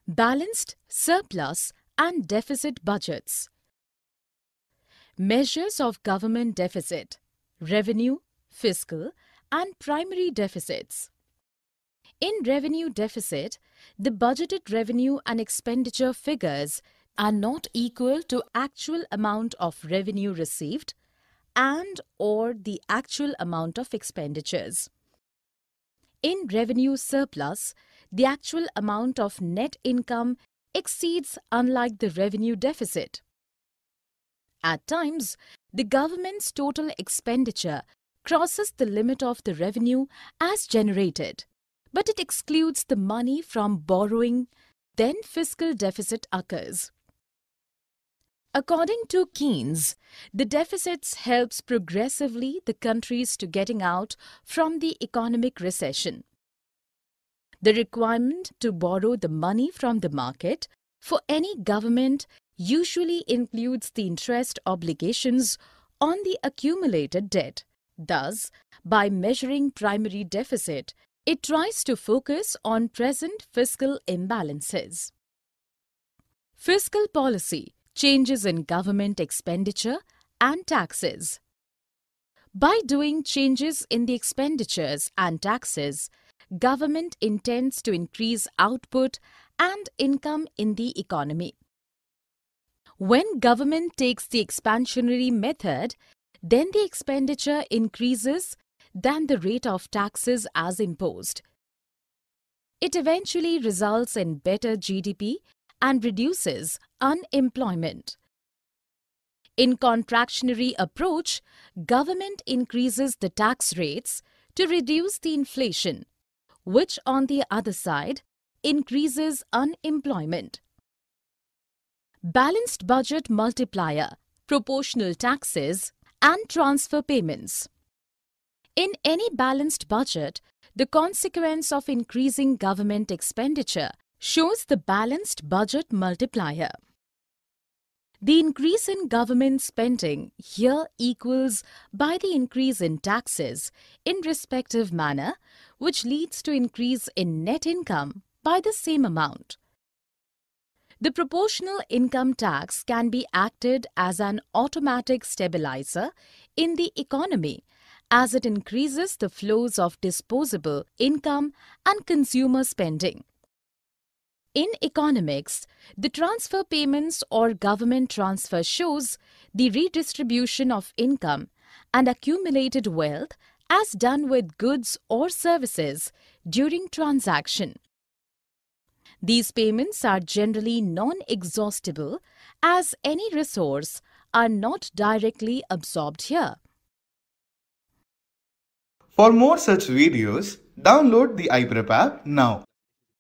Balanced, surplus and deficit budgets. Measures of government deficit, revenue, fiscal and primary deficits. In revenue deficit, the budgeted revenue and expenditure figures are not equal to actual amount of revenue received and or the actual amount of expenditures. In revenue surplus, the actual amount of net income exceeds unlike the revenue deficit. At times, the government's total expenditure crosses the limit of the revenue as generated, but it excludes the money from borrowing, then fiscal deficit occurs. According to Keynes, the deficits helps progressively the countries to getting out from the economic recession. The requirement to borrow the money from the market for any government usually includes the interest obligations on the accumulated debt. Thus, by measuring primary deficit, it tries to focus on present fiscal imbalances. Fiscal policy, changes in government expenditure and taxes. By doing changes in the expenditures and taxes, government intends to increase output and income in the economy. When government takes the expansionary method, then the expenditure increases than the rate of taxes as imposed. It eventually results in better GDP and reduces unemployment. In contractionary approach, government increases the tax rates to reduce the inflation, which on the other side increases unemployment. Balanced budget multiplier, proportional taxes and transfer payments. In any balanced budget, the consequence of increasing government expenditure shows the balanced budget multiplier. The increase in government spending here equals by the increase in taxes in respective manner, which leads to increase in net income by the same amount. The proportional income tax can be acted as an automatic stabilizer in the economy as it increases the flows of disposable income and consumer spending. In economics, the transfer payments or government transfer shows the redistribution of income and accumulated wealth as done with goods or services during transaction. These payments are generally non-exhaustible as any resource are not directly absorbed here. For more such videos, download the iPrep app now.